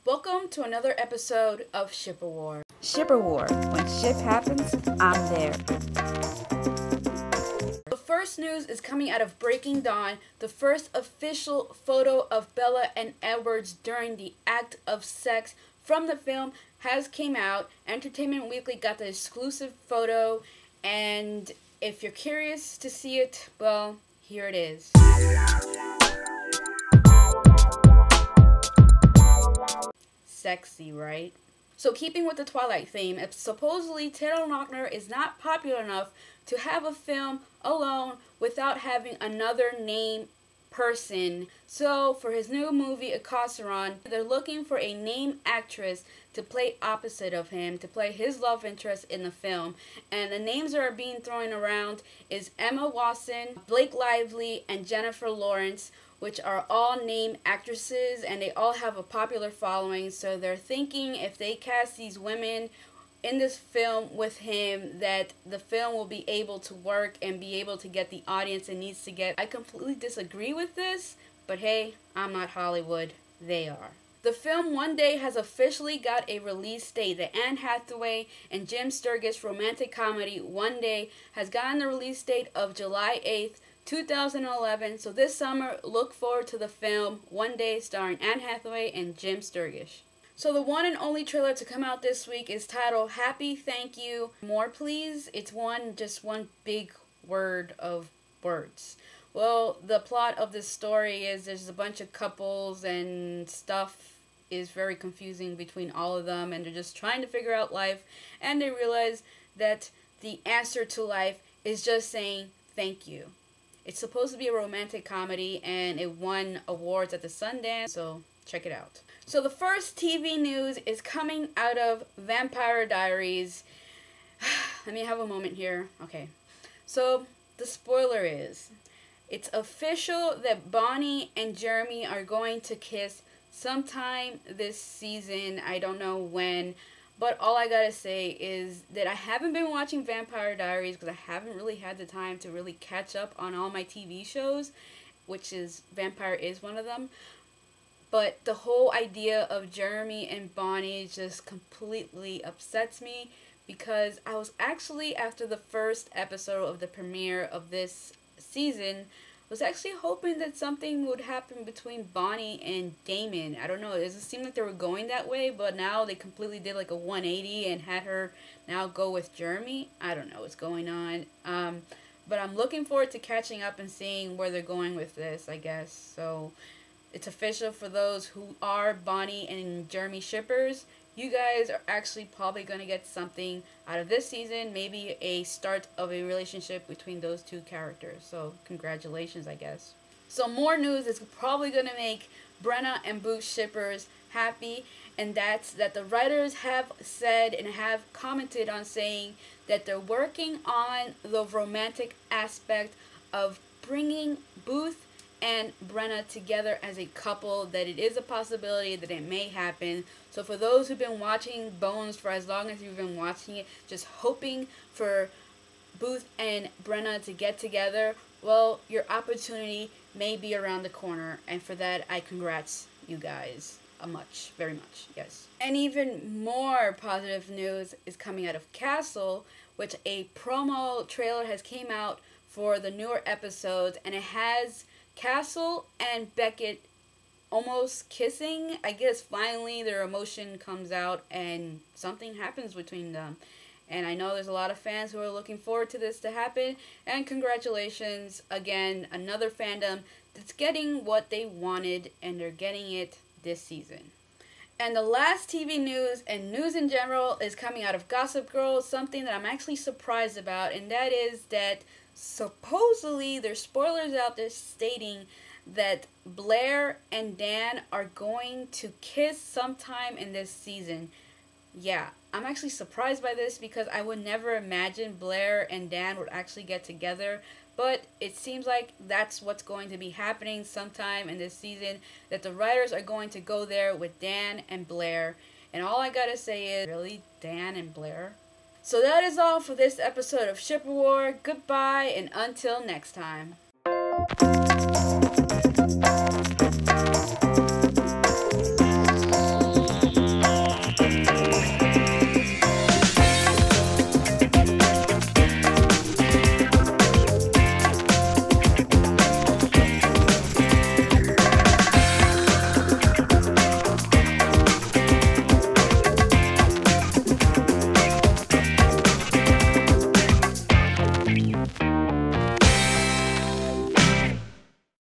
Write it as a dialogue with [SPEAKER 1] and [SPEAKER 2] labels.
[SPEAKER 1] Welcome to another episode of Shipper War.
[SPEAKER 2] Shipper War. When ship happens, I'm there.
[SPEAKER 1] The first news is coming out of Breaking Dawn. The first official photo of Bella and Edwards during the act of sex from the film has came out. Entertainment Weekly got the exclusive photo, and if you're curious to see it, well, here it is. Sexy, right? So keeping with the Twilight theme, supposedly Taylor Lautner is not popular enough to have a film alone without having another name person. So for his new movie Incarceron, they're looking for a name actress to play opposite of him, to play his love interest in the film. And the names that are being thrown around is Emma Watson, Blake Lively, and Jennifer Lawrence, which are all named actresses, and they all have a popular following. So they're thinking if they cast these women in this film with him, that the film will be able to work and be able to get the audience it needs to get. I completely disagree with this, but hey, I'm not Hollywood. They are. The film One Day has officially got a release date. The Anne Hathaway and Jim Sturgis romantic comedy One Day has gotten the release date of July 8th, 2011. So this summer, look forward to the film One Day starring Anne Hathaway and Jim Sturgis. So the one and only trailer to come out this week is titled HappyThankYouMorePlease. It's just one big word of words. Well, the plot of this story is there's a bunch of couples and stuff is very confusing between all of them, and they're just trying to figure out life, and they realize that the answer to life is just saying thank you. It's supposed to be a romantic comedy, and it won awards at the Sundance, so check it out. So the first TV news is coming out of Vampire Dairies. Let me have a moment here. Okay. So the spoiler is, it's official that Bonnie and Jeremy are going to kiss sometime this season. I don't know when. But all I gotta say is that I haven't been watching Vampire Diaries because I haven't really had the time to really catch up on all my TV shows, which is Vampire is one of them. But the whole idea of Jeremy and Bonnie just completely upsets me, because I was actually, after the first episode of the premiere of this season, was actually hoping that something would happen between Bonnie and Damon. I don't know, it doesn't seem like they were going that way, but now they completely did like a 180 and had her now go with Jeremy. I don't know what's going on. But I'm looking forward to catching up and seeing where they're going with this, I guess. So it's official for those who are Bonnie and Jeremy shippers. You guys are actually probably going to get something out of this season, maybe a start of a relationship between those two characters. So congratulations, I guess. So more news is probably going to make Brenna and Booth shippers happy, and that's that the writers have said and have commented on saying that they're working on the romantic aspect of bringing Booth and Brenna together as a couple, that it is a possibility that it may happen. So for those who've been watching Bones for as long as you've been watching it, just hoping for Booth and Brenna to get together, well, your opportunity may be around the corner, and for that I congrats you guys very much, yes. And even more positive news is coming out of Castle, which a promo trailer has came out for the newer episodes, and it has Castle and Beckett almost kissing. I guess finally their emotion comes out and something happens between them. And I know there's a lot of fans who are looking forward to this to happen. And congratulations, again, another fandom that's getting what they wanted, and they're getting it this season. And the last TV news and news in general is coming out of Gossip Girl, something that I'm actually surprised about, and that is that supposedly there's spoilers out there stating that Blair and Dan are going to kiss sometime in this season. Yeah, I'm actually surprised by this because I would never imagine Blair and Dan would actually get together. But it seems like that's what's going to be happening sometime in this season, that the writers are going to go there with Dan and Blair. And all I gotta say is, really, Dan and Blair? So that is all for this episode of Shipper War. Goodbye, and until next time.